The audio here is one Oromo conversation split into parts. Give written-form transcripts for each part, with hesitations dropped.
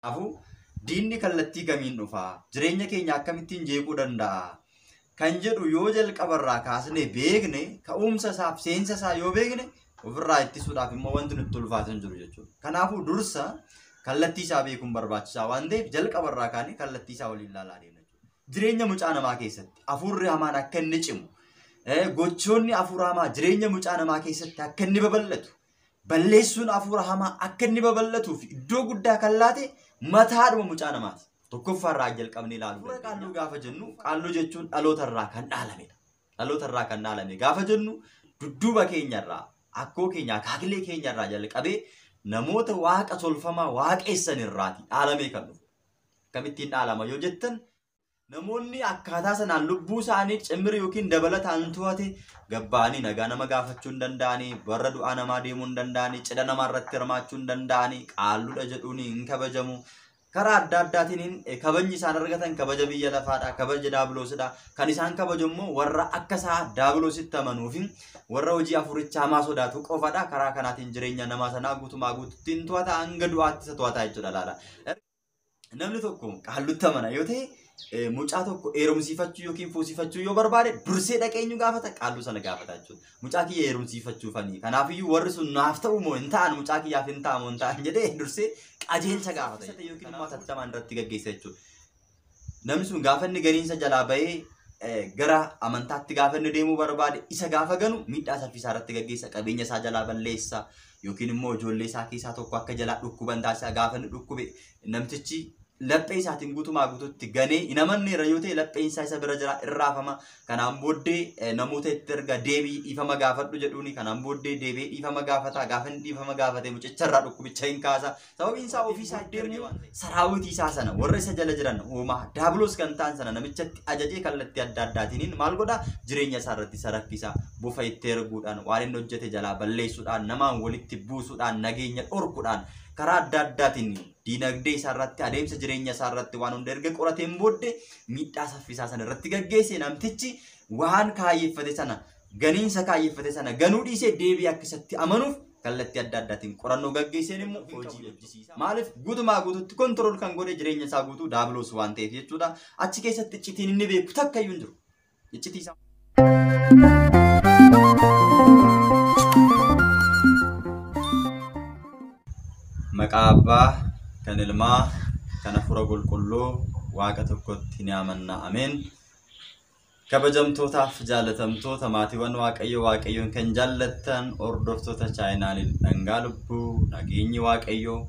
Kanaafuu diinni kallattii kamiin dhufaa? Jireenya keenya akkamittiin jeequu danda'a? Kan jedhu yoo jalqabarraa kaasnee beekne, ka'umsa isaaf seensa isaa yoo beekne, ofirraa ittisuudhaaf immoo wanti nutti ulfaatu hin jiru jechuudha. Kanaafuu dursa kallattii isaa beekuun barbaachisaa waan ta'eef jalqabarraa kaanii kallattii isaa waliin ilaalaa deemna jechuudha. Jireenya mucaa namaa keessatti hafuurri hamaan akka inni cimu, gochoonni hafuura hamaa jireenya mucaa namaa keessatti akka inni babal'atu, balleessuun hafuura hamaa akka inni babal'atuuf iddoo guddaa kan laate mataadhuma mucaa namaati. Tokkoffaarraa jalqabnee ilaaluu dandeenya. Qaalluu gaafa jennu, qaalluu jechuun dhalootarraa kan dhaalamedha. Dhalootarraa kan dhaalame gaafa jennu dudduuba keenyarraa, akkoo keenya, akaakilee keenyarraa jalqabee namoota waaqa tolfamaa waaqessanirraati dhaalamee kan dhufu. Akkamittiin dhaalama yoo jettan, namoonni akkaataa sanaan lubbuu isaanii cimri yookiin dabalataan to'ate gabbaanii nagaa nama gaafachuu hin danda'anii, warra du'aa namaa deemuu hin danda'anii, cidha namaa irratti hirmaachuu hin danda'anii, qaalluudha jedhuun hin kabajamu. Karaa adda addaatiin kabajni isaan argatan kabaja biyya lafaadha, kabaja daabiloosidha. Kan isaan kabaju immoo warra akka isaa daabiloositti amanuu fi warra hojii hafuurichaa hamaa sodaatu qofadha. Karaa kanaatiin jireenya namaa sanaa guutumaa guutuutiin to'ata, hanga du'aatti isa to'ata jechuudha laala. Namni tokko qaallutti amana yoo ta'e mucaa tokko heerumsiifachuu yookiin fuusifachuu yoo barbaade dursee dhaqeenyu gaafata, qaalluu sana gaafata jechuudha. Mucaa kiyya heerumsiifachuufanii. Kanaafiyyuu warri sun naaf ta'u moo hin ta'an, mucaa kiyyaaf hin ta'amu hin ta'an jedhee dursee qajeelcha gaafata yookiin immoo tattamaan irratti gaggeessa jechuudha. Namni sun gaafa inni ganiinsa jalaa bahee gara amantaatti gaafa inni deemuu barbaade isa gaafa ganu miidhaa saffisaa irratti gaggeessa, qabeenya isaa jalaa balleessa yookiin immoo ijoollee isaa keessaa tokko akka jalaa dhukkuban taasisa. Gaafa inni dhukkube namtichi laphee isaatiin guutumaa guutuutti ganee hin amanneera yoo ta'e lapheen isaa isa bira jira irraafama. Kanaan booddee namoota itti erga deebii dhiifama gaafadhu jedhuuni. Kanaan booddee deebii dhiifama gaafata. Gaafa inni dhiifama gaafate mucicharraa dhukkubicha hin kaasa. Sababiin isaa ofii isaa deemu saraawitii isaa sana warra isa jala jiran uumaa daabiloos kan ta'an sana namichatti ajajee kallattii adda addaatiin maal godha? Jireenya isaa irratti isa rakkisa. Bofa itti erguudhaan, waan inni hojjete jalaa balleessuudhaan, namaan walitti buusuudhaan, nageenya dhorkuudhaan karaa adda addaatiin diinagdee isaa irratti, adeemsa jireenya isaa irratti waan hunda erga qorateen booddee miidhaa saffisaa sana irratti gaggeesse. Namtichi waan kaayyeffate sana, ganiinsa kaayyeffate sana ganuu dhiisee deebii akka isatti amanuuf kallattii adda addaatiin qorannoo gaggeesseen immoo hojii hojjisiisa. Maaliif guutumaa guutuutti kontirool kan godhe jireenya isaa guutuu daabiloos waan ta'eef jechuudha. Achi keessatti iccitiin inni beeku takka iyyuu hin jiru. Iccitii isaa maqaa Abbaa kan Ilmaa kan Hafuura Qulqulluu Waaqa tokkotti ni amanna. Ameen. Kabajamtootaaf jaalatamtoota maatiiwwan Waaqayyoon kan jaallattan hordoftoota chaayinaanii dhangaa lubbuu, nageenyi Waaqayyoo,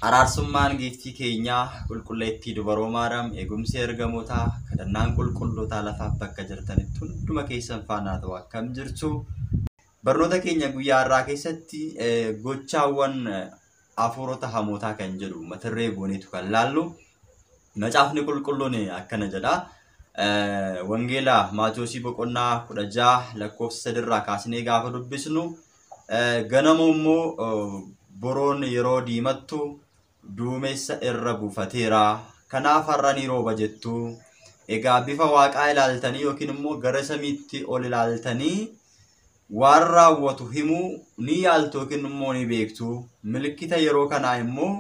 araarsummaan giiftii keenyaa qulqulleettii dubaroo Maariyaam, eegumsi ergamootaa, kadhannaan qulqullootaa lafaaf bakka jirtanitti hunduma keessan faana ta'u akkam jirtu. Barnoota keenya guyyaa irraa keessatti gochaawwan hafuurota hamootaa kan jedhu matarree gooneetu kan laallu. Macaafni qulqulluun akkana jedha. Wangeelaa Maatiyoosii boqonnaa 16 lakkoofsa 3 irraa kaasnee gaafa dubbisnu ganama immoo boroon yeroo diimattu duumessa irra buufateera. Kanaaf har'a ni rooba jettu. Egaa bifa waaqaa ilaaltanii yookiin immoo gara samiitti ol ilaaltanii waan raawwatu himuu ni yaaltu yookiin immoo ni beektu. Milikkita yeroo kanaa immoo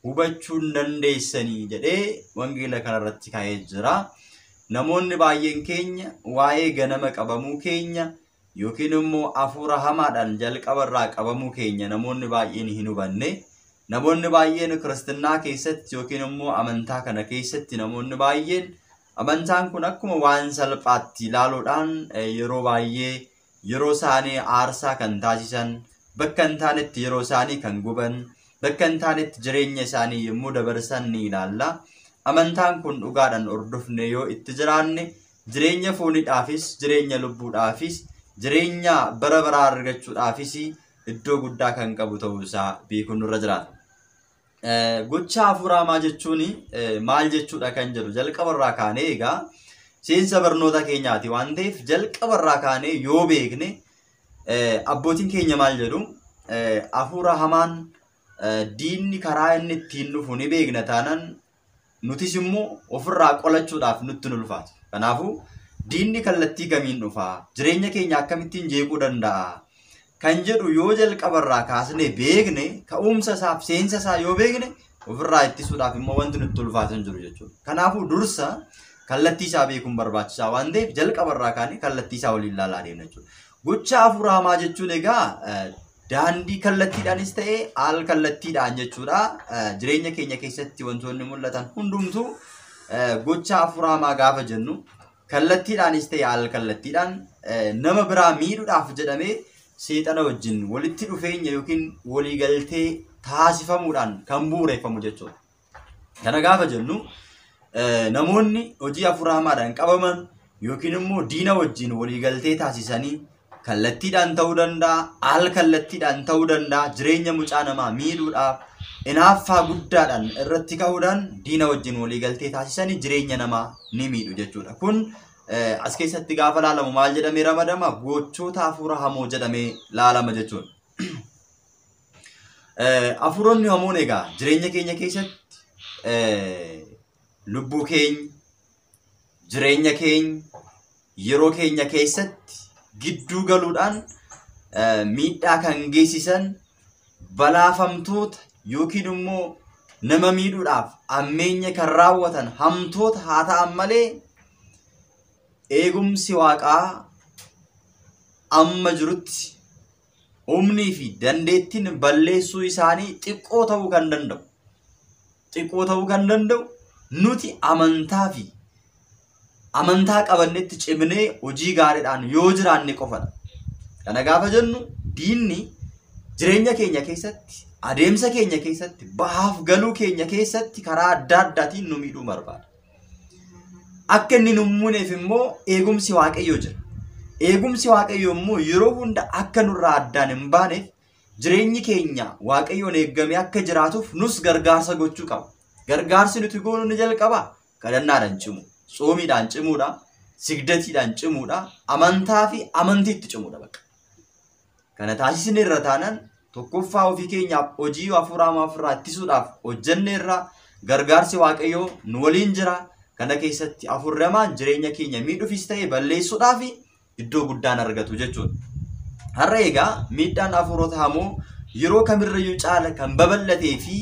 hubachuu hin dandeessanii jedhee wangeela kanarratti kaa'ee jira. Namoonni baay'een keenya waa'ee ganama qabamuu keenya yookiin immoo hafuura hamaadhaan jalqabarraa qabamuu keenya namoonni baay'een hin hubanne. Namoonni baay'een kiristinnaa keessatti yookiin immoo amantaa kana keessatti namoonni baay'een amantaan kun akkuma waan salphaatti ilaaluudhaan yeroo baay'ee yeroo isaanii aarsaa kan taasisan, bakka hin taanetti yeroo isaanii kan guban, bakka hin taanetti jireenya isaanii yommuu dabarsan ni ilaalla. Amantaan kun dhugaadhaan hordofne yoo itti jiraanne jireenya fooniidhaafis, jireenya lubbuudhaafis, jireenya bara baraa argachuudhaafis iddoo guddaa kan qabu ta'uu isaa beekuun nurra jiraata. Gocha hafuura hamaa jechuun maal jechuudha kan jedhu jalqabarraa kaanee egaa seensa barnoota keenyaati waan ta'eef jalqabarraa kaanee yoo beekne abbootiin keenya maal jedhu hafuura hamaan diinni karaa inni ittiin dhufu ni beekna taanaan nutis immoo ofirraa qolachuudhaaf nutti ulfaatu. Kanaafuu diinni kallattii kamiin dhufaa? Jireenya keenya akkamittiin jeequu danda'a? Kan jedhu yoo jalqabarraa kaasnee beekne, ka'umsa isaaf seensa isaa yoo beekne ofirraa ittisuudhaaf immoo wanti nutti ulfaatan jiru jechuudha. Kanaafuu dursa kallattii isaa beekuun barbaachisaa waan ta'eef jalqabarraa kaanii kallattii isaa waliin ilaalaa deemna jechuudha. Gocha hafuura hamaa jechuun egaa daandii kallattiidhaanis ta'ee al kallattiidhaan jechuudha. Jireenya keenya keessatti wantoonni mul'atan hundumtuu gocha hafuura hamaa gaafa jennu kallattiidhaanis ta'ee al kallattiidhaan nama biraa miidhuudhaaf jedhamee seexana wajjin walitti dhufeenya yookiin waliigaltee taasifamuudhaan kan bu'uureeffamu jechuudha. Kana gaafa jennu namoonni hojii hafuura hamaadhaan qabaman yookiin immoo diina wajjin waliigaltee taasisanii kallattiidhaan ta'uu danda'a, al kallattiidhaan ta'uu danda'a, jireenya mucaa namaa miidhuudhaaf inaaffaa guddaadhaan irratti ka'uudhaan diina wajjin waliigaltee taasisanii jireenya namaa ni miidhu jechuudha. Kun as keessatti gaafa laalamu maal jedhamee ramadama? Gochoota hafuura hamoo jedhamee laalama jechuudha. Hafuuronni hamoon egaa jireenya keenya keessatti lubbuu keenya, jireenya keenya, yeroo keenya keessatti gidduu galuudhaan miidhaa kan geessisan balaafamtoota yookiin immoo nama miidhuudhaaf ammeenya kan raawwatan hamtoota haa ta'an malee eegumsi waaqaa amma jirutti humnii fi dandeettiin balleessuu isaanii xiqqoo ta'uu kan danda'u. Xiqqoo ta'uu kan danda'u nuti amantaa qabannetti cimnee hojii gaariidhaan yoo jiraanne qofadha. Kana gaafa jennu diinni jireenya keenya keessatti, adeemsa keenya keessatti, bahaaf galuu keenya keessatti karaa adda addaatiin nu miidhuu barbaada. Akka inni nu muuneef immoo eegumsi waaqayyoo jira. Eegumsi waaqayyoo immoo yeroo hunda akka nurraa addaan hin baaneef jireenyi keenya waaqayyoon eeggamee akka jiraatuuf nus gargaarsa gochuu qaba. Gargaarsi nuti goonu ni jalqaba. Kadhannaadhaan cimu, soomiidhaan cimuudha, sigdatiidhaan cimuudha, amantaa fi amantiitti cimuudha bakka. Kana taasisne irra taanaan tokkoffaa ofii keenyaaf hojii hafuura hamaa ofirraa ittisuudhaaf hojjenne irraa gargaarsi waaqayyoo nu waliin jira. Kana keessatti hafuurri hamaan jireenya keenya miidhuufis ta'e balleessuudhaaf iddoo guddaan argatu jechuudha. Har'a egaa miidhaan hafuurota hamoo yeroo kamirrayyuu caala kan babal'atee fi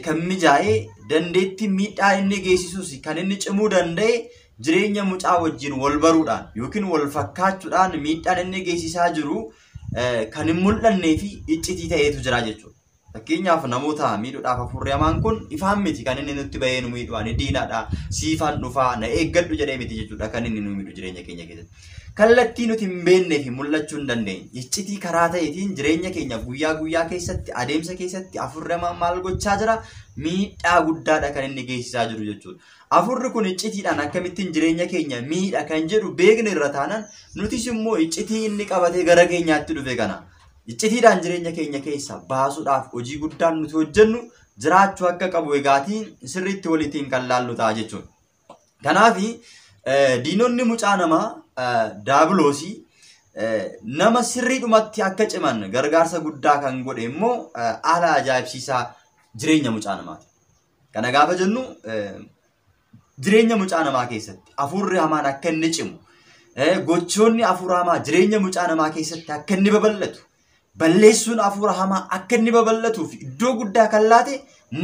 kan mijaa'ee dandeettii miidhaa inni geessisus kan inni cimuu danda'e jireenya mucaa wajjin wal baruudhaan yookiin wal fakkaachuudhaan miidhaan inni geessisaa jiru kan hin mul'annee fi iccitii ta'eetu jira jechuudha. Fakkeenyaaf namoota miidhuudhaaf hafuurri hamaan kun ifaan miti kan inni nutti bahee nu miidhuudhaan diinaadha, siifaan dhufaa, na eeggadhu jedhee miti jechuudha kan inni nu miidhu jireenya keenya keessatti. Kallattii nuti hin beeknee fi mul'achuu hin dandeenye iccitii karaa ta'eetiin jireenya keenya guyyaa guyyaa keessatti adeemsa keessatti hafuurri hamaan maal gochaa jira? Miidhaa guddaadha kan inni geessisaa jiru jechuudha. Hafuurri kun iccitiidhaan akkamittiin jireenya keenya miidha kan jedhu beekne irra taanaan nutis immoo iccitii inni qabatee gara keenyaatti dhufe kana iccitiidhaan jireenya keenya keessa baasuudhaaf hojii guddaan nuti hojjennu jiraachuu akka qabu egaatiin sirriitti walitiin kan laallu ta'a jechuudha. Kanaaf diinonni mucaa namaa daabiloosii nama sirriidhumatti akka ciman gargaarsa guddaa kan godhe immoo haala ajaa'ibsiisaa jireenya mucaa namaati. Kana gaafa jennu jireenya mucaa namaa keessatti hafuurri hamaan akka inni cimu, gochoonni hafuura hamaa jireenya mucaa namaa keessatti akka inni babal'atu, balleessuun hafuura hamaa akka inni babal'atuuf iddoo guddaa kan laate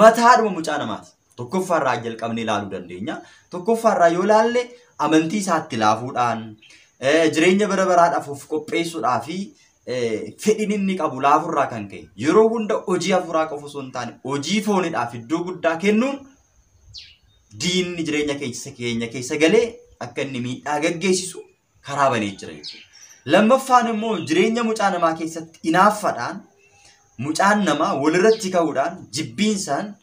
mataadhuma mucaa namaati. Tokkoffaarraa jalqabnee ilaaluu dandeenya. Tokkoffaarraa yoo ilaalle amantii isaatti laafuudhaan jireenya bara baraadhaaf of qopheessuudhaa fi fedhiin inni qabu laafurraa kan ka'e yeroo hunda hojii hafuuraa qofa osoo hin taane hojii fooniidhaaf iddoo guddaa kennuun diinni jireenya keenya keessa galee akka inni miidhaa gaggeessisu karaa banee jira jechuudha. Lammaffaan immoo jireenya mucaa namaa keessatti inaaffaadhaan mucaan namaa walirratti ka'uudhaan jibbiinsaan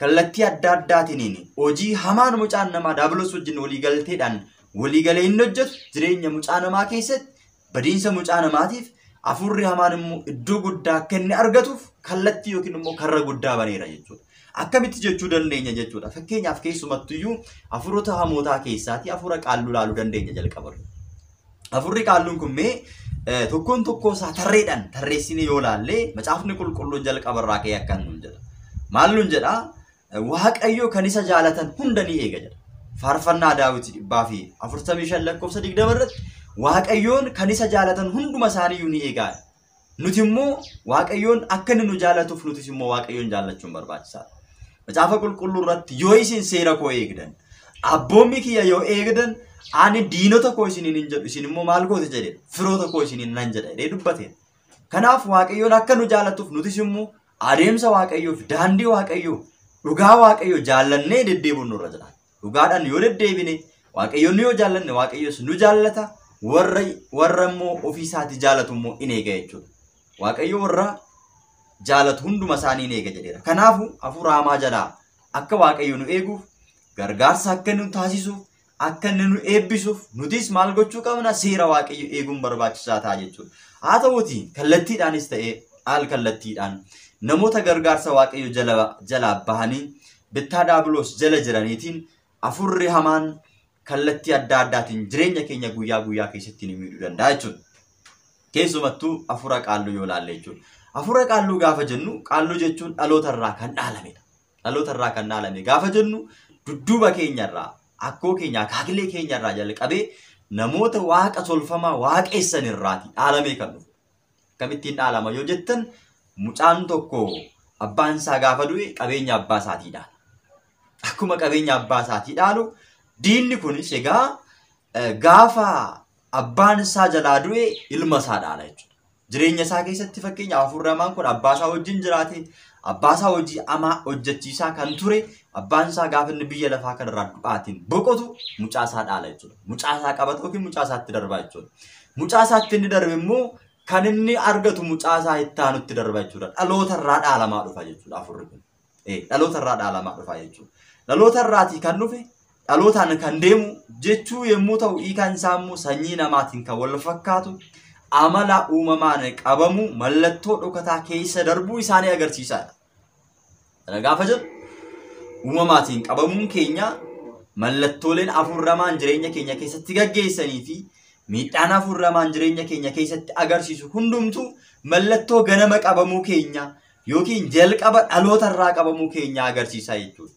kallattii adda addaatiin hojii hamaan mucaan namaa daabiloos wajjin waliigalteedhaan waliigalee inni hojjetu jireenya mucaa namaa keessatti badiinsa mucaa namaatiif hafuurri hamaan immoo iddoo guddaa akka inni argatuuf kallattii yookiin immoo karra guddaa baneera jechuudha. Akkamitti jechuu dandeenya jechuudha. Fakkeenyaaf keessumattuyyuu hafuurota hamootaa keessaati hafuura qaalluu laaluu dandeenya jalqaba. Hafuurri qaalluun kun mee tokkoon tokkoo isaa tarreedhaan tarreessine yoo laalle macaafni qulqulluun jalqabarraa ka'ee akkan nuun jedha. Maal nuun jedha? Waaqayyo kan isa jaalatan hunda ni eega jedha. Faarfannaa Daawit 145 lakkoofsa 20 irratti waaqayyoon kan isa jaalatan hunduma isaaniiyyuu ni eega. Nuti immoo waaqayyoon akka inni nu jaalatuuf nutis immoo waaqayyoon jaallachuun barbaachisaadha. Macaafa qulqulluu irratti yoo isin seera koo eegdan abboommii kiyya yoo eegdan ani diinota koo isiniin hin jedhu isin immoo maal goote jedhe firoota koo isiniin nan jedha jedhee dubbate. Kanaaf Waaqayyoon akka nu jaallatuuf nutis immoo adeemsa Waaqayyoo fi daandii Waaqayyoo dhugaa Waaqayyoo jaallannee deddeebiin nurra jira. Dhugaadhaan yoo deddeebine Waaqayyoon yoo jaallanne Waaqayyoos nu jaallata. Warra immoo ofii isaati jaallatu immoo in eega jechuudha. Waaqayyo warra jaallatu hunduma isaanii in eega jedheera. Kanaafuu hafuura hamaa jalaa akka Waaqayyo nu eeguuf gargaarsa akka nu taasisuuf akka inni nu eebbisuuf nutis maal gochuu qabna seera Waaqayyo eeguun barbaachisaa ta'a jechuudha. Haa ta'uuti kallattiidhaanis ta'ee al kallattiidhaan namoota gargaarsa Waaqayyo jalaa bahanii bittaa daabiloos jala jiraniitiin hafuurri hamaan kallattii adda addaatiin jireenya keenya guyyaa guyyaa keessatti ni miidhuu danda'a jechuudha. Keessumattuu hafuura qaalluu yoo ilaalle jechuudha. Hafuura qaalluu gaafa jennu qaalluu jechuun dhaloota irraa kan dhaalamedha. Dhaloota irraa kan dhaalame gaafa jennu dudduuba keenyarraa akkoo keenya akaakilee keenyarraa jalqabee namoota waaqa tolfamaa waaqessan irraati dhaalamee kan dhufu. Akkamittiin dhaalama yoo jettan mucaan tokko abbaan isaa gaafa du'e qabeenya abbaa isaatii dhaala. Akkuma qabeenya abbaa isaatii dhaalu diinni kunis egaa gaafa abbaan isaa jalaa du'e ilma isaa dhaala jechuudha. Jireenya isaa keessatti fakkeenya hafuurri hamaan kun abbaa isaa wajjin jiraate abbaa isaa hojii hamaa hojjechiisaa kan ture abbaan isaa gaafa inni biyya lafaa kanarraa du'aatiin boqotu mucaa isaa dhaala jechuudha. Mucaa isaa qabata yookiin mucaa isaatti darba jechuudha. Mucaa isaatti inni darbe immoo kan inni argatu mucaa isaa itti aanutti darba jechuudha. Dhaloota irraa dhaalamaa dhufa jechuudha hafuurri kun. Dhaloota irraa dhaalamaa dhufa jechuudha. Dhaloota irraatii kan dhufe dhalootaan kan deemu jechuu yommuu ta'u hiikaan isaa immoo sanyii namaatiin kan wal fakkaatu amala uumamaan qabamu mallattoo dhokataa keessa darbuu isaanii agarsiisaadha. Gaafa jedhu uumamaatiin qabamuun keenya mallattooleen hafuurri hamaan jireenya keenya keessatti gaggeessanii fi miidhaan hafuurri hamaan jireenya keenya keessatti agarsiisu hundumtuu mallattoo ganama qabamuu keenya yookiin jalqaba dhaloota irraa qabamuu keenya agarsiisa jechuudha.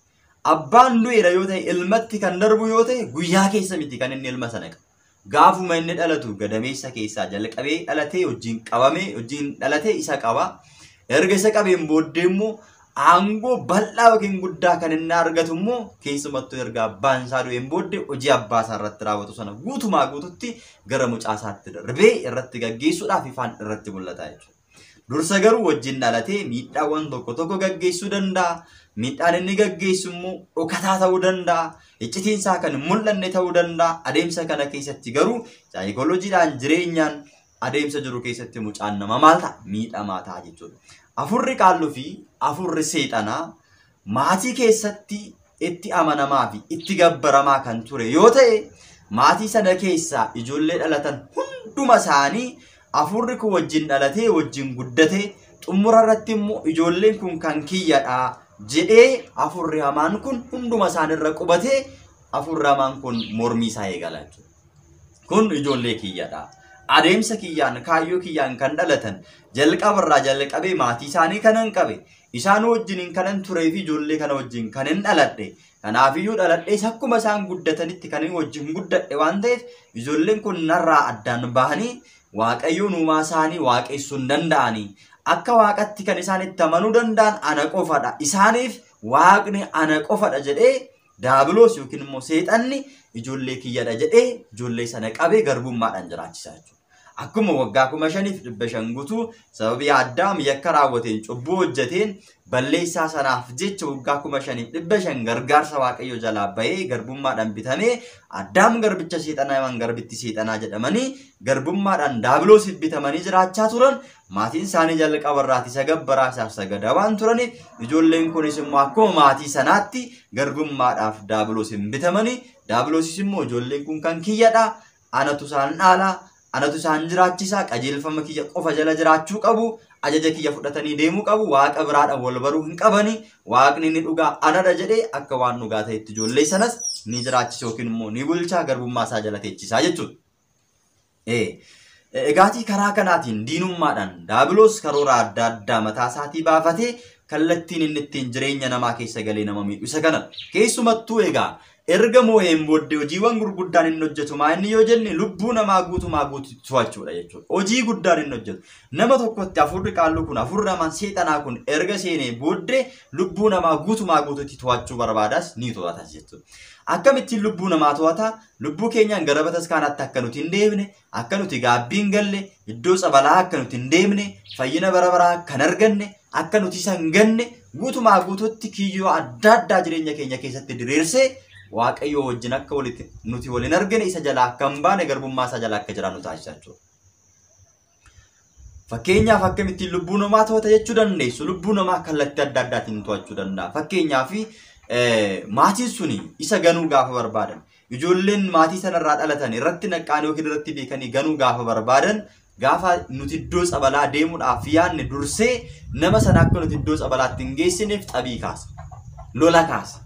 Abbaan du'eera yoo ta'e ilmatti kan darbu yoo ta'e guyyaa keessa miti kan inni ilma sana qabu. Gaafuma inni dhalatu gadameessa keessaa jalqabee dhalatee wajjin qabamee wajjin dhalatee isa qaba. Erga isa qabeen booddee immoo aangoo bal'aa yookiin guddaa kan inni argatu immoo keessumattuu erga abbaan isaa du'een booddee hojii abbaa isaa irratti raawwatu sana guutumaa guututti gara mucaa isaatti darbee irratti gaggeessuudhaaf ifaan irratti mul'ata jechuudha. Dursa garuu wajjin dhalatee miidhaawwan tokko tokko gaggeessuu danda'a. Miidhaan inni gaggeessu immoo dhokataa ta'uu danda'a. Iccitiinsaa kan mul'anne ta'uu danda'a. Adeemsa kana keessatti garuu saayikolojiidhaan jireenyaan adeemsa jiru keessatti mucaan nama maal ta'a? Miidhamaa ta'a jechuudha. Hafuurri qaalluu fi hafuurri seexanaa maatii keessatti itti amanamaa fi itti gabbaramaa kan ture yoo ta'e maatii sana keessaa ijoollee dhalatan hunduma isaanii hafuurri kun wajjin dhalatee wajjin guddatee xumura irratti immoo ijoolleen kun kan kiyyadha jedhee hafuurri hamaan kun hunduma isaanirra qubatee hafuurri hamaan kun mormii isaa eegala jechuudha. Kun ijoollee kiyyadha. Adeemsa kiyyaan kaayyoo kiyyaan kan dhalatan jalqabarraa jalqabee maatii isaanii kanan qabe isaan wajjin kanan turee fi ijoollee kana wajjin kanan dhaladhe. Kanaafiyyuu dhaladhees akkuma isaan guddatanitti kanin wajjin guddadhe waan ta'eef ijoolleen kun narraa addaan bahanii Waaqayyoon uumaa isaanii waaqessuu hin danda'anii. Akka waaqatti kan isaan itti amanuu danda'an ana qofadha. Isaaniif waaqni ana qofadha jedhee daabiloos yookiin immoo seexanni ijoollee kiyyadha jedhee ijoollee sana qabee garbummaadhaan jiraachisaa jechuudha. Akkuma waggaa 5,500 guutuu sababii Addaam yakka raawwateen cubbuu hojjeteen balleessaa sanaaf jecha waggaa 5,500 gargaarsa Waaqayyo jalaa bahee garbummaadhaan bitamee Addaam garbicha seexanaa garbitti seexanaa jedhamanii garbummaadhaan daabiloosiif bitamanii jiraachaa turan. Maatiin isaanii jalqabarraati isa gabbaraa isaaf sagadaa waan turaniif ijoolleen kunis immoo akkuma maatii sanaatti garbummaadhaaf daabiloosiin bitamanii daabiloosis immoo ijoolleen kun kan kiyyadha anatu isaan dhaala anatu isaan jiraachisaa qajeelfama kiyya qofa jala jiraachuu qabu ajaja kiyya fudhatanii deemuu qabu waaqa biraadhaan wal baruu hin qabani waaqni ni dhugaa anadha jedhee akka waan dhugaa ta'etti ijoollee sanas ni jiraachisa yookiin immoo ni bulchaa garbummaa isaa jala teechisaa jechuudha. Egaatii karaa kanaatiin diinummaadhaan daabiloos karoora adda addaa mataa isaatii baafatee kallattiin inni ittiin jireenya namaa keessa galee nama miidhu isa kana. Keessumattuu egaa erga moo'een booddee hojiiwwan gurguddaan inni hojjetu maa inni yoo jenne lubbuu namaa guutumaa guututti to'achuudha jechuudha. Hojii guddaan inni hojjetu nama tokkotti hafuurri qaalluu kun hafuurri namaan seexanaa kun erga seenee booddee lubbuu namaa guutumaa guututti to'achuu barbaadas ni to'atas jechuudha. Akkamittiin lubbuu namaa to'ata? Lubbuu keenyaan gara bataskaanaatti akka nuti hin deemne, akka nuti gaabbii hin galle, iddoo sabalaa akka nuti hin deemne, fayyina bara baraa kan arganne, akka nuti isa hin ganne guutumaa guututti kiyyoo adda addaa jireenya keenya keessatti diriirsee waaqayyo wajjin akka nuti waliin argine isa jalaa akka hin baane garbummaa isa jalaa akka jiraannu taasisa jechuudha. Fakkeenyaaf akkamittiin lubbuu namaa to'ata jechuu dandeessu? Lubbuu namaa kallattii adda addaatiin to'achuu danda'a. Fakkeenyaaf maatiin suni isa ganuu gaafa barbaadan, ijoolleen maatii sanarraa dhalatan irratti naqqaan yookiin irratti beekanii ganuu gaafa barbaadan, gaafa nuti iddoo sabalaa deemuudhaaf yaadne dursee nama sana akka nuti iddoo sabalaatti hin geessineef xabii kaasa, lola kaasa.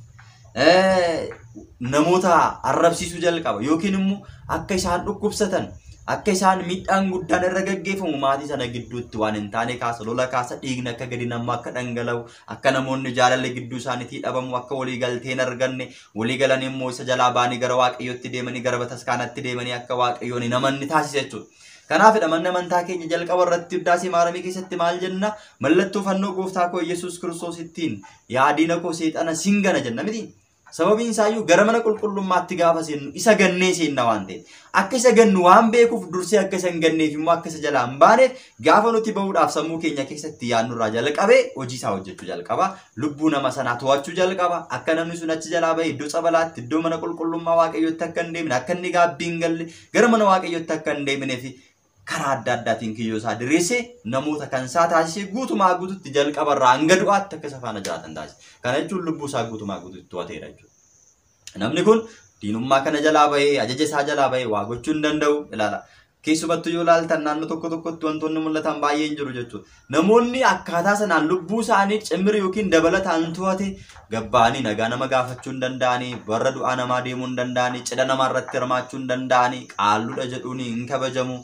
Namoota arrabsiisuu jalqaba yookiin immoo akka isaan dhukkubsatan, akka isaan miidhaan guddaan irra gaggeeffamu maatii sana gidduutti waan hin taane kaasa, lola kaasa, dhiigni akka gadi namaa akka dhangala'u, akka namoonni jaalalli gidduu isaaniitii dhabamu, akka walii galtee hin arganne, walii galan immoo isa jalaa baanii gara waaqayyootti deemanii gara bataskaanatti deemanii akka waaqayyoon namanni taasisa jechuudha. Kanaafidha manni amantaa keenya jalqaba irratti Uddaasee Maaramii keessatti maal jenna? Mallattoo fannoo gooftaa koo Yesuus Kiristoos ittiin yaadina koo seexana singana jenna miti. Sababiin isaayyuu gara mana qulqullummaatti gaafa seennu isa gannee seenna waan ta'eef. Akka isa gannu waan beekuuf dursee akka isa hin ganneef immoo akka isa jalaa hin baaneef gaafa nuti bahuudhaaf sammuu keenya keessatti yaadnurraa jalqabee hojii isaa hojjechuu jalqaba. Lubbuu nama sanaa to'achuu jalqaba. Akka namni sun achi jalaa bahee iddoo sabalaatti iddoo mana qulqullummaa waaqayyootti akka hin deemne, akka inni gaabbii hin galle, gara mana waaqayyootti akka hin deemneef karaa adda addaatiin kiyyoo isaa diriirsee namoota kan isaa taasisee guutumaa guututti jalqabarraa hanga du'aatti akka isa faana jiraatan taasise. Kana jechuun lubbuu isaa guutumaa guututti to'ateera jechuudha. Namni kun diinummaa kana jalaa bahee ajaja isaa jalaa bahee waa gochuu hin danda'u ilaala. Keessumattuu yoo ilaaltan naannoo tokkotti wantoonni mul'atan baay'een jiru jechuudha. Namoonni akkaataa sanaan lubbuu isaanii cimri yookiin dabalataan to'ate gabbaanii nagaa nama gaafachuu hin danda'anii, warra du'aa namaa deemuu hin danda'anii, cidha namaa irratti hirmaachuu hin danda'anii, qaalluudha jedhuun hin kabajamu.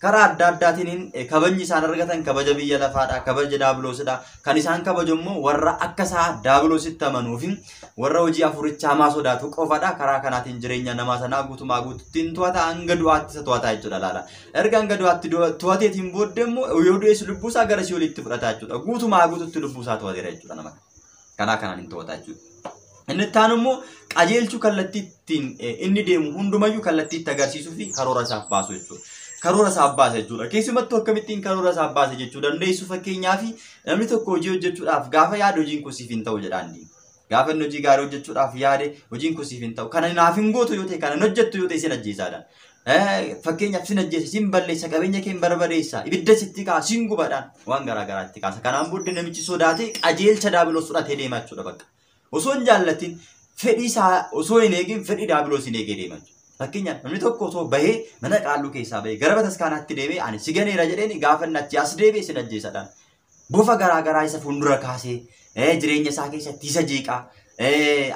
Karaa adda addaatiin kabajni isaan argatan kabaja biyya lafaadha, kabaja daabiloosidha. Kan isaan kabaju immoo warra akka isaa daabiloositti amanuu fi warra hojii afurichaa hamaa sodaatu qofadha. Karaa kanaatiin jireenya namaa sanaa guutumaa guutuutti to'ata hanga du'aatti isa to'ata jechuudha laala. Erga hanga du'aatti to'ateetiin booddee immoo yoo du'ees lubbuu isaa gara si'oolitti fudhata jechuudha. Guutumaa guutuutti lubbuu isaa to'ateera jechuudha nama. Karaa kanaan hin to'ata jechuudha. Inni itti aanu immoo qajeelchuu kallattiittiin inni deemu hundumayyuu kallattiitti agarsiisuu fi karoora isaaf baasu jechuudha. Karoora isaaf baase jechuudha. Keessumattuu akkamittiin karoora isaaf baase jechuu dandeessu? Fakkeenyaaf namni tokko hojii hojjechuudhaaf gaafa yaade hojiin kun siif hin ta'u jedhaan. Gaafa inni hojii gaarii hojjechuudhaaf yaade hojiin kun siif hin ta'u. Kana naaf hin gootu yoo ta'e, kana hin hojjettu yoo ta'e sin ajjeesaadhaan. Fakkeenyaaf sin ajjeesa, sin balleessa, qabeenya kee barbadeessa, ibidda sitti kaasa, sin gubadhaan waan garaa garaatti kaasa. Kanaan booddee namichi sodaatee qajeelcha daabiloos fudhatee deema jechuudha bakka. Osoo hin jaallatin fedhii isaa osoo hin eegin fedhii daabiloos hin eegee deema jechuudha. Fakkeenyaaf namni tokko osoo bahee mana qaalluu keessaa bahee gara bataskaanaatti deemee ani si ganeera jedheen gaafa inni achi as deebi'e sin ajjeesadhaan. Bofa garaa garaa isa fuuldura kaasee jireenya isaa keessatti isa jeeqaa.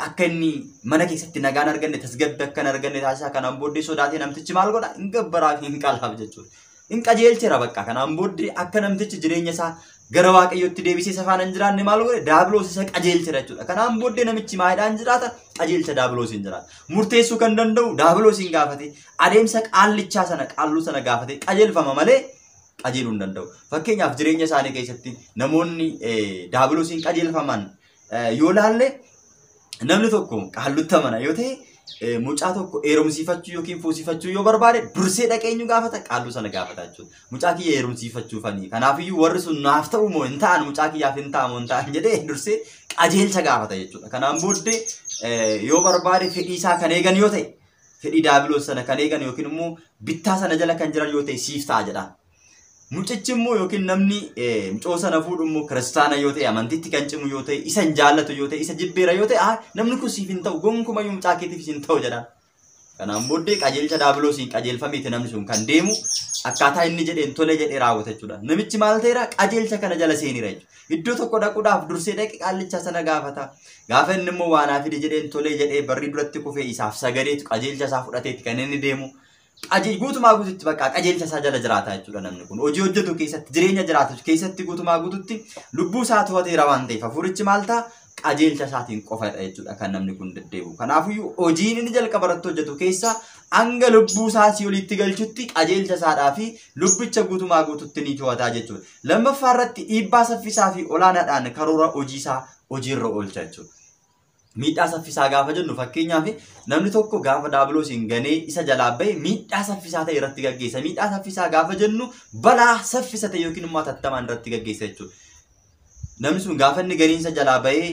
Akka inni mana keessatti nagaan arganne tasgabbii akka hin arganne taasisaa. Kanaan booddee sodaatee namtichi maal godha? Hin gabbaraa fi hin qalaaf jechuudha. Hin qajeelcheera bakka. Kanaan booddee akka namtichi jireenya isaa gara waaqayyootti deebisee isa faana hin jiraanne maal godhe? Daabiloos isa qajeelcheera jechuudha. Kanaan booddee namichi maayidhaan jiraata? Qajeelcha daabiloosiin jiraata. Murteessuu kan danda'u daabiloosiin gaafate, adeemsa qaallichaa sana qaalluu sana gaafate qajeelfama malee qajeeluu hin danda'u. Fakkeenyaaf jireenya isaanii keessatti namoonni daabiloosiin qajeelfaman yoo laalle namni tokko qaallutti amana yoo ta'e mucaa tokko heerumsiifachuu yookiin fuusifachuu yoo barbaade dursee dhaqeenyu gaafata, qaalluu sana gaafata jechuudha. Mucaa kiyya heerumsiifachuufanii. Kanaafiyyuu warri sun naaf ta'u moo hin ta'an, mucaa kiyyaaf hin ta'amu hin ta'an jedhee dursee qajeelcha gaafata jechuudha. Kanaan booddee yoo barbaade fedhii isaa kan eegan yoo ta'e, fedhii daabiloos sana kan eegan yookiin immoo bittaa sana jala kan jiran yoo ta'e siif ta'a jedha. Mucichi immoo yookiin namni mucoo sana fuudhu immoo kiristaana yoo ta'e, amantiitti kan cimu yoo ta'e, isa hin jaallatu yoo ta'e, isa jibbeera yoo ta'e, namni kun siif hin ta'u, gonkumayyuu mucaa keetiif hin ta'u jedha. Kanaan booddee qajeelcha daabiloosiin qajeelfameeti namni sun kan deemu akkaataa inni jedheen tole jedhee raawwata jechuudha. Namichi maal ta'eera? Qajeelcha kana jala seenira jechuudha. Iddoo tokko dhaquudhaaf dursee dhaqe qaallicha sana gaafata. Gaafa inni immoo waan fide jedheen tole jedhee barri duratti kufee isaaf sagadeetu qajeelcha isaa fudhateeti kan inni deemu. guutumaa guututti bakka qajeelcha isaa jala jiraata jechuudha namni kun. Hojii hojjetu keessatti jireenya jiraatu keessatti guutumaa guututti lubbuu isaa to'ateera waan ta'eef hafuurichi maal ta'a? Qajeelcha isaatiin qofadha jechuudha kan namni kun deddeebi'u. Kanaafuu hojiin inni jalqaba irratti hojjetu keessa hanga lubbuu isaa si olitti galchutti qajeelcha isaadhaa fi lubbicha guutumaa guututti ni to'ata jechuudha. Lammaffaa irratti dhiibbaa saffisaa fi olaanaadhaan karoora hojii isaa hojiirra oolcha jechuudha. Miidhaa saffisaa gaafa jennu fakkeenyaaf namni tokko gaafa daabiloosiin ganee isa jalaa bahe miidhaa saffisaa ta'e irratti gaggeessa. Miidhaa saffisaa gaafa jennu balaa saffisa ta'e yookiin immoo hatattamaan irratti gaggeessa jechuudha. Namni sun gaafa inni ganiinsa jalaa bahee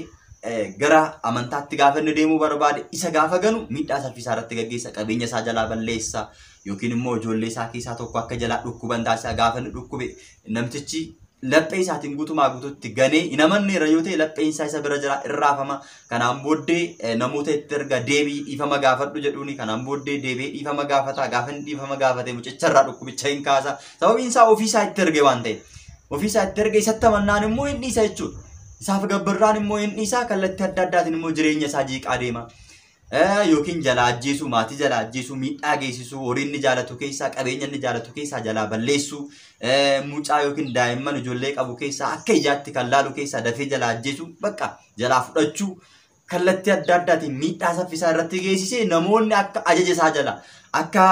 gara amantaatti gaafa inni deemuu barbaade isa gaafa ganu miidhaa saffisaa irratti gaggeessa. Qabeenya isaa jalaa balleessa yookiin immoo ijoollee isaa keessaa tokko akka jalaa dhukkuban taasisa. Gaafa inni dhukkube namtichi laphee isaatiin guutumaa guututti ganee hin amanneera yoo ta'e lapheen isaa isa bira jira irraafama. Kanaan booddee namoota itti erga deebii dhiifama gaafadhu jedhuuni. Kanaan booddee deebii dhiifama gaafata. Gaafa inni dhiifama gaafate mucicharraa dhukkubicha hin kaasa. Sababiin isaa ofiisaa itti erge waan ta'eef. Ofiisaa itti erge isatti amannaan immoo hin dhiisa jechuudha. Isaaf gabbarraan immoo hin dhiisa kallattii adda addaatiin immoo jireenya isaa jiiqaa deema. Yookiin jalaa ajjeesuu, maatii jalaa ajjeesuu, miidhaa geessisuu, horii inni jaalatu keessaa, qabeenya inni jaalatu keessaa jalaa balleessuu, mucaa yookiin daa'imman ijoollee qabu keessaa akka ijaatti kan laalu keessaa dafee jalaa ajjeesuu, bakka jalaa fudhachuu kallattii adda addaatiin miidhaa saffisaa irratti geessisee namoonni akka ajaja isaa jala akka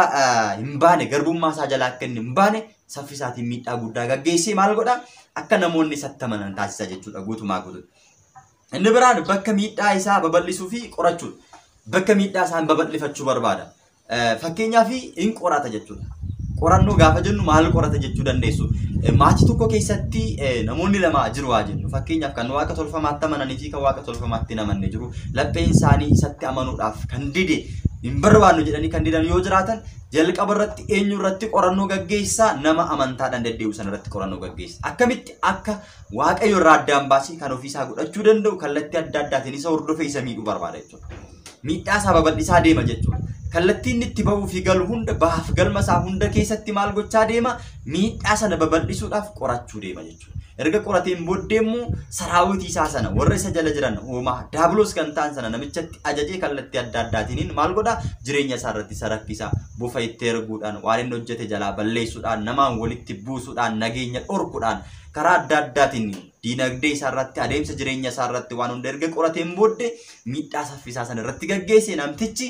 hin baane garbummaa isaa jala akka inni hin baane saffisaatiin miidhaa guddaa gaggeessee maal godha? Akka namoonni isatti amanan taasisa jechuudha guutumaa guututti. Inni biraan bakka miidhaa isaa babal'isuu fi qorachuudha. Bakka miidhaa isaan babal'ifachuu barbaada. Fakkeenyaaf hin qorata jechuudha. Qorannoo gaafa jennu maal qorata jechuu dandeessu? Maatii tokko keessatti namoonni lama jiru haa jennu. Fakkeenyaaf kan waaqa tolfamaatti amananii fi kan waaqa tolfamaatti hin amanne jiru. Lapheen isaanii isatti amanuudhaaf kan dide hin barbaannu jedhanii kan didan yoo jiraatan jalqaba irratti eenyu irratti qorannoo gaggeessaa? Nama amantaadhaan deddeebi'u sana irratti qorannoo gaggeessa. Akkamitti akka waaqayyo irraa addaan baasee kan ofiisaa godhachuu danda'u kallattii adda addaatiin isa hordofee isa miidhuu barbaada jechuudha. Miidhaa isaa babal'isaa deema jechuudha. Kallattiin itti bahuu fi galu hunda bahaaf galma isaa hunda keessatti maal gochaa deema? Miidhaa sana babal'isuudhaaf qorachuu deema jechuudha. Erga qorateen booddee immoo saraawitii isaa sana warra isa jala jiran uumaa daabiloos kan ta'an sana namichatti ajajee kallattii adda addaatiin maal godha? Jireenya isaa irratti isa rakkisa. Bofa itti erguudhaan, waan inni hojjete jalaa balleessuudhaan, namaan walitti buusuudhaan, nageenya dhorkuudhaan karaa adda addaatiin diinagdee isaa irratti adeemsa jireenya isaa irratti waan hunda erga qorateen booddee miidhaa saffisaa sana irratti gaggeesse namtichi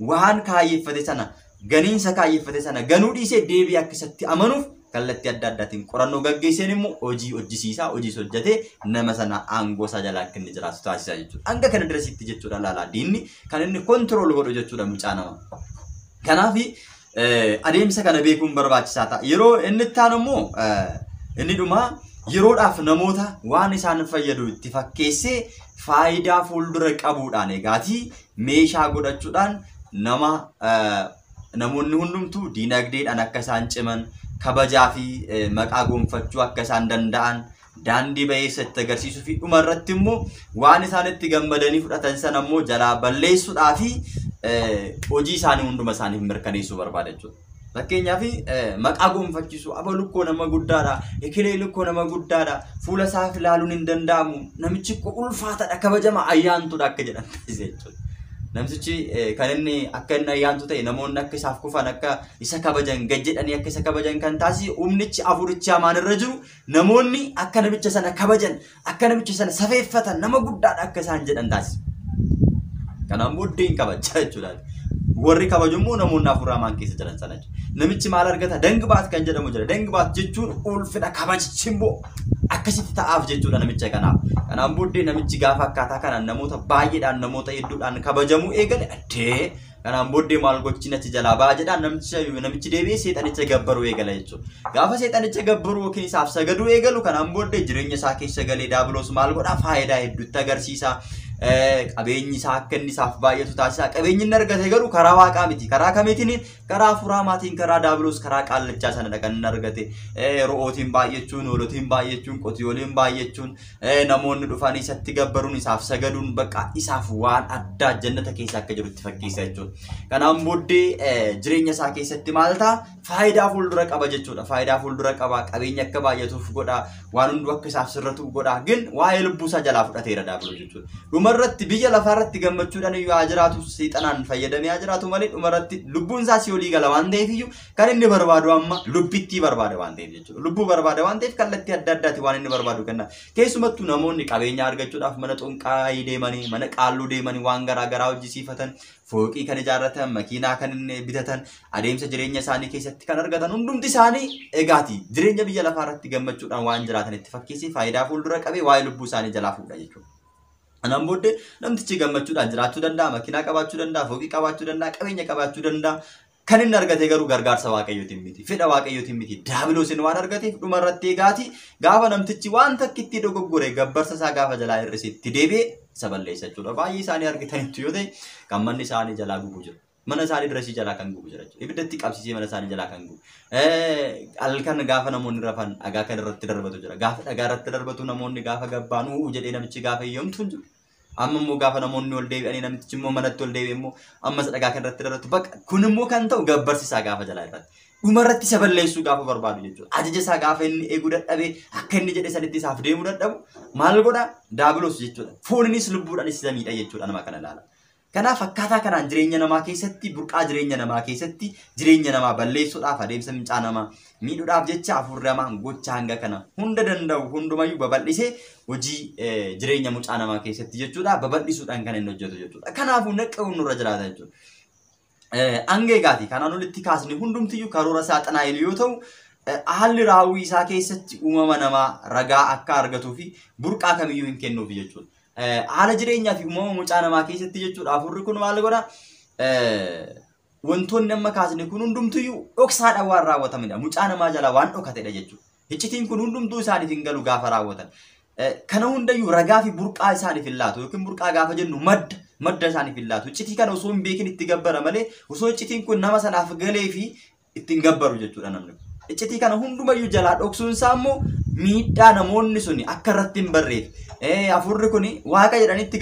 waan kaayyeffate sana ganiinsa kaayyeffate sana ganuu dhiisee deebii akka isatti amanuuf kallattii adda addaatiin qorannoo gaggeesseen immoo hojii hojjisiisaa hojii hojjetee nama sana aangoo isaa jalaa akka inni jiraatu taasisaa jechuudha. Hanga kana dirasitti jechuudha laalaa diinni kan inni kontirool godhu jechuudha mucaa nama. Kanaaf adeemsa kana beekuun barbaachisaa ta'a. Yeroo inni itti aanu immoo inni dhumaa yeroodhaaf namoota waan isaan fayyadu itti fakkeessee faayidaa fuuldura qabuudhaan eegaatii meeshaa godhachuudhaan namoonni hundumtuu diinagdeedhaan akka isaan ciman kabajaa fi maqaa gonfachuu akka isaan danda'an daandii baheessa itti agarsiisuu fi dhuma irratti immoo waan isaan itti gammadanii fudhatan sana immoo jalaa balleessuudhaa fi hojii isaanii hunduma isaaniif mirkaneessuu barbaada jechuudha. Fakkeenyaaf maqaa gonfachiisuu aba lukkoo nama guddaadha, ekilee lukkoo nama guddaadha, fuula isaa ilaaluun hin danda'amu, namichi ulfaataadha, kabajama ayyaantuudha akka jedhan taasise jechuudha. Namtichi kan inni akka inni ayyaantu ta'e namoonni akka isaaf kufan akka isa kabajan gad jedhanii akka isa kabajan kan taasise humnichi afurichi hamaan irra jiru namoonni akka namicha sana kabajan akka namicha sana safeeffatan nama guddaadha akka isaan jedhan taasise. Kanaan booddee hin kabajaa jechuudha. Warri kabaju immoo namoonni afur hamaan keessa jiran sana jechuudha. Namichi maal argata? Dangbaat kan jedhamu jira. Dangbaat jechuun ulfina kabajichi immoo akkasitti ta'aaf jechuudha namicha kanaaf. Kanaan booddee namichi gaafa akkaataa kanaan namoota baay'eedhaan namoota hedduudhaan kabajamuu eegale addee kanaan booddee maal gochinachi jalaa ba'a jedhaan namichi deebi'ee seexanicha gabbaruu eegala jechuudha. Gaafa seexanicha gabbaruu yookiin isaaf sagaduu eegalu kanaan booddee jireenya isaa keessa galee daabiloos maal godhaa? Faayidaa hedduutti agarsiisa. Qabeenyi isaa akka inni isaaf baay'atu taasisa. Qabeenyi inni argate garuu karaa waaqaa miti. Karaa kamiitiin? Karaa furaamaatiin, karaa daabiloos, karaa qaallachaa sanadha kan inni argate. Re'ootiin baay'achuun, hoolotiin baay'achuun, qotiyooliin baay'achuun, namoonni dhufanii isatti gabbaruun, isaaf sagaduun bakka isaaf waan addaa jannata keessa akka jirutti fakkeessa jechuudha. Kanaan booddee jireenya isaa keessatti maal ta'a? Faayidaa fuuldura qaba jechuudha. Faayidaa fuuldura qaba. Qabeenya akka baay'atuuf godha. Waan hunduu akka isaaf sirratuuf godha. Gin waa'ee lubbuu isaa jalaa fudhateera daabiloos jechuudha. dhumarratti biyya lafaarratti gammachuudhaan iyyuu haa jiraatu seexanaan fayyadamee haa jiraatu malee dhumarratti lubbuun isaa si olii gala waan ta'eef iyyuu kan inni barbaadu amma lubbittii barbaada waan ta'eef jechuudha. Lubbuu barbaada waan ta'eef kallattii adda addaati waan inni barbaadu kenna. Keessumattuu namoonni qabeenya argachuudhaaf mana xunqaayii deemanii mana qaalluu deemanii waan garaa garaa hojjisiifatan fooqii kan ijaarratan makiinaa kan bitatan adeemsa jireenya isaanii keessatti kan argatan hundumti isaanii egaati jireenya biyya lafaarratti gammachuudhaan waan jiraatan itti fakkeessee faayidaa fuuldura qabee waa'ee lubbuu isaanii jalaa fuudha jechuudha. Anaan booddee namtichi gammachuudhaan jiraachuu danda'a, makiinaa qabaachuu danda'a, fooqii qabaachuu danda'a, qabeenya qabaachuu danda'a. Kan inni argate garuu gargaarsa waaqayyootiin miti, fedha waaqayyootiin miti. Daabiloosin waan argateef dhumarratti egaati gaafa namtichi waan takkitti dogoggore gabbarsa isaa gaafa jalaa hir'isetti deebi'ee isa balleessa jechuudha. Baay'ee isaanii argitanitti yoo ta'e kan manni isaanii jalaa gubuu jira. Mana isaanii dirasii jalaa kan gubu jira jechuudha. Ibiddatti qabsiisee mana isaanii jalaa kan gubu. Halkan gaafa namoonni rafan dhagaa kan irratti darbatu jira. Gaafa dhagaa irratti darbatu namoonni gaafa gabbaanuu jedhee namichi gaafa eeyyamtu hin jiru. Amma immoo gaafa namoonni ol deebi'anii namichi immoo manatti ol deebi'e immoo ammas dhagaa kan irratti darbatu bakka kun immoo kan ta'u gabbarsisaa gaafa jalaa irratti. Dhumarratti isa balleessuu gaafa barbaadu jechuudha. Ajaja isaa gaafa inni eeguu dadhabee akka inni jedhe sanitti isaaf deemuu dadhabu maal godha daabiloos jechuudha. Fooninis lubbuudhaan isa miidha jechuudha nama kana ilaala. Kanaaf akkaataa kanaan jireenya namaa keessatti burqaa jireenya namaa keessatti jireenya namaa balleessuudhaaf adeemsa mincaa namaa miidhuudhaaf jecha hafuurri hamaa gocha hanga kana hunda danda'u hundumayyuu babal'isee hojii jireenya mucaa namaa keessatti jechuudha babal'isuudhaan kan inni hojjetu jechuudha. Kanaafuu naqqa'uun nurra jiraata jechuudha. Angeegaati kanaan olitti kaasne hundumtiyyuu karoora saaxanaa'el yoo ta'u haalli raawwii isaa keessatti uumama namaa ragaa akka argatuu fi burqaa kamiyyuu hin kennuuf jechuudha. Haala jireenyaa fi uumama mucaa namaa keessatti jechuudha hafuurri kun maal godha? Wantoonni amma kaasne kun hundumtiyyuu dhoksaadhaan waan raawwatamedha. Mucaa namaa jala waan dhokatedha jechuudha. Iccitiin kun hundumtuu isaaniif hin galu gaafa raawwatan. Kana hundayyuu ragaa fi burqaa isaaniif hin laatu yookiin burqaa gaafa jennu madda isaaniif hin laatu. Iccitii kana osoo hin beekin itti gabbara malee osoo iccitiin kun nama sanaaf galee fi ittiin gabbaru jechuudha namni. Iccitii kana hundumayyuu jalaa dhoksuun isaa immoo miidhaa namoonni suni akka irratti hin barreef. Hafuurri kun waaqa jedhanitti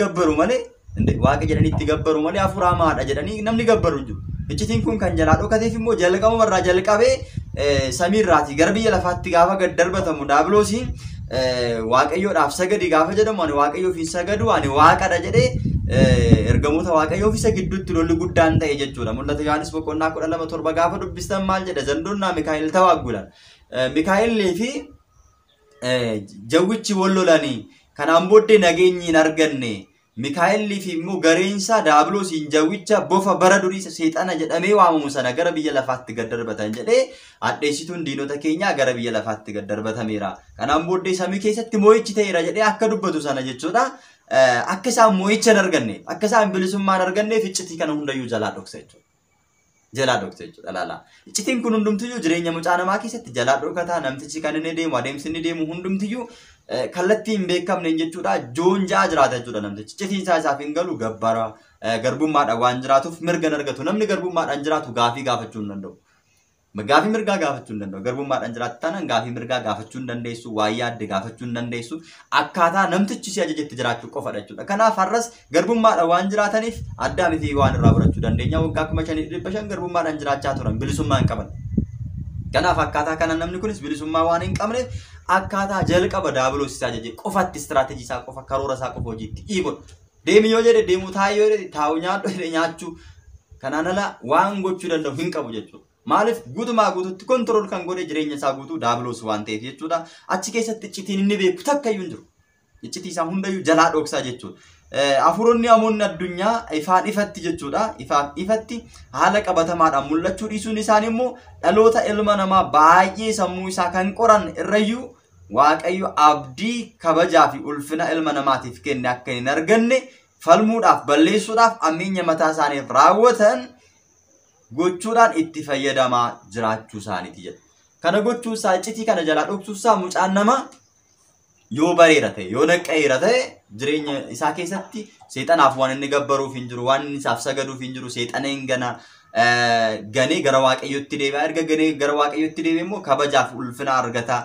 gabbaru malee hafuura hamaadha jedhanii namni gabbaru jiru. Iccitiin kun kan jalaa dhokateef immoo jalqabumarraa jalqabee samiirraati gara biyya lafaatti gaafa gad darbatamu daabiloosiin waaqayyoodhaaf sagadi gaafa jedhamu ani waaqayyoof hin sagadu ani waaqadha jedhee ergamoota waaqayyoof isa gidduutti lolli guddaan ta'e jechuudha. Mul'ata Yohaannis boqonnaa 12:7 gaafa dubbistan maal jedha zandoonnaa Mikaa'el tawaaggulan. Mikaa'elii fi jawwichi wal lolanii kanaan booddee nageenyi hin arganne. Mikaa'elii fi immoo gareensaa daabiloosiin jawwicha bofa bara durii seexana jedhamee waamamu sana gara biyya lafaatti gad darbatan jedhee addeessituun diinota keenyaa gara biyya lafaatti gad darbatameera. Kanaan booddee samii keessatti moo'ichi ta'eera jedhee akka dubbatu sana jechuudha. Akka isaan moo'icha hin arganne, akka isaan bilisummaa hin arganneef iccitii kana hundayyuu jalaa dhoksa jechuudha. Jalaa dhoksa jechuudha laala. Iccitiin kun hundumtiyyuu jireenya mucaa namaa keessatti jalaa dhokataa namtichi kan inni deemu adeemsi inni deemu hundumtiyyuu kallattii hin beekamne jechuudha. Joonjaa jiraata jechuudha namtichi. Iccitiin isaaf hin galu gabbara garbummaadhaan waan jiraatuuf mirga hin argatu. Namni garbummaadhaan jiraatu gaafii gaafachuu hin danda'u. Gaafii mirgaa gaafachuu hin danda'u. Garbummaadhaan jiraatu taanaan gaafii mirgaa gaafachuu hin dandeessu. Waa'ee adde gaafachuu hin dandeessu. Akkaataa namtichi si ajajetti jiraachuu qofadha jechuudha. Kanaaf har'as garbummaadhaan waan jiraataniif addaa miti waan irraa barachuu dandeenya. Waggaa 5,500 garbummaadhaan jiraachaa turan bilisummaa hin qaban. Kanaaf akkaataa kana namni kunis bilisummaa waan hin qabneef akkaataa jalqaba daabiloos isa ajaje qofatti istiraatejii isaa qofa karoora isaa qofa hojiitti hiikon. Deemi yoo jedhe deemuu taa'ee yoo jedhe taa'u nyaadhu nyaachuu kanaan ala waan gochuu danda'u hin qabu jechuudha. Maaliif guutumaa guututti kontirool kan godhe jireenya isaa guutuu daabiloos waan ta'eef jechuudha. Achi keessatti iccitiin inni beeku takka iyyuu hin jiru. Iccitii isaa hundayyuu jalaa dhoksaa jechuudha. Hafuuronni namoonni addunyaa ifaan ifatti jechuudha. Ifaan ifatti haala qabatamaadhaan mul'achuu dhiisuun isaanii immoo dhaloota ilma namaa baay'ee sammuu isaa kan qoran irrayyuu waaqayyo abdii kabajaa fi ulfina ilma namaatiif kenne akka hin arganne falmuudhaaf balleessuudhaaf ammeenya mataa isaaniif raawwatan gochuudhaan itti fayyadamaa jiraachuu isaaniiti jedha. Kana gochuu isaa iccitii kana jalaa dhoksuu isaa mucaan namaa yoo bareera ta'e yoo naqqa'eera ta'e jireenya isaa keessatti seexanaaf waan inni gabbaruuf hin jiru waan inni isaaf sagaduuf hin jiru seexaneen ganee gara waaqayyotti deebi'a erga ganee gara waaqayyotti deebi'e immoo kabajaaf ulfina argata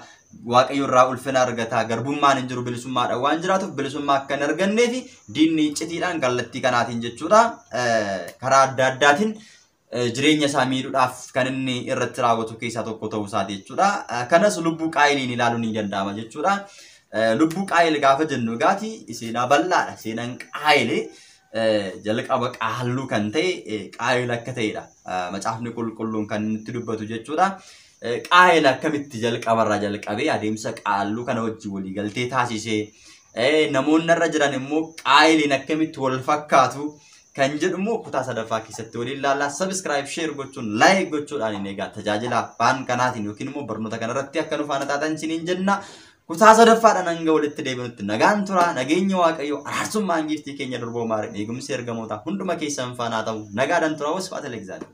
waaqayyo irraa ulfina argata garbummaan hin jiru bilisummaadhaan waan jiraatuuf bilisummaa akka hin arganneefi diinni iccitiidhaan kallattii kanaatiin jechuudha karaa adda addaatiin jireenya isaa miidhuudhaaf kan inni irratti raawwatu keessaa tokko ta'uu isaati jechuudha. Kanas lubbuu Qaayiliin ilaaluun ni danda'ama jechuudha. lubbuu qaayil gaafa jennu gaati seenaa bal'aadha. Seenaan qaayil jalqaba qaalluu kan ta'e qaayil akka ta'edha. Macaafni qulqulluun kan nutti dubbatu jechuudha. Qaayil akkamitti jalqabarraa jalqabee adeemsa qaalluu kana wajjin walii galtee taasisee namoonni irra jiran immoo qaayiliin akkamitti wal fakkaatu kan jedhu immoo kutaa sadaffaa keessatti waliin ilaallaa. Subscribe, share gochuun, like gochuudhaan egaa tajaajila abbaan kanaatiin yookiin immoo barnoota kanarratti akka nu faana taatan isiniin jenna. Kutaa sadaffaadhaan hanga walitti deebinutti nagaan tura. Nageenya Waaqayyoo araarsummaan giiftii keenya durboo maarii eegumsi ergamoota hunduma keessan faana ta'u nagaadhaan tura. Wasfaata Legzaadha.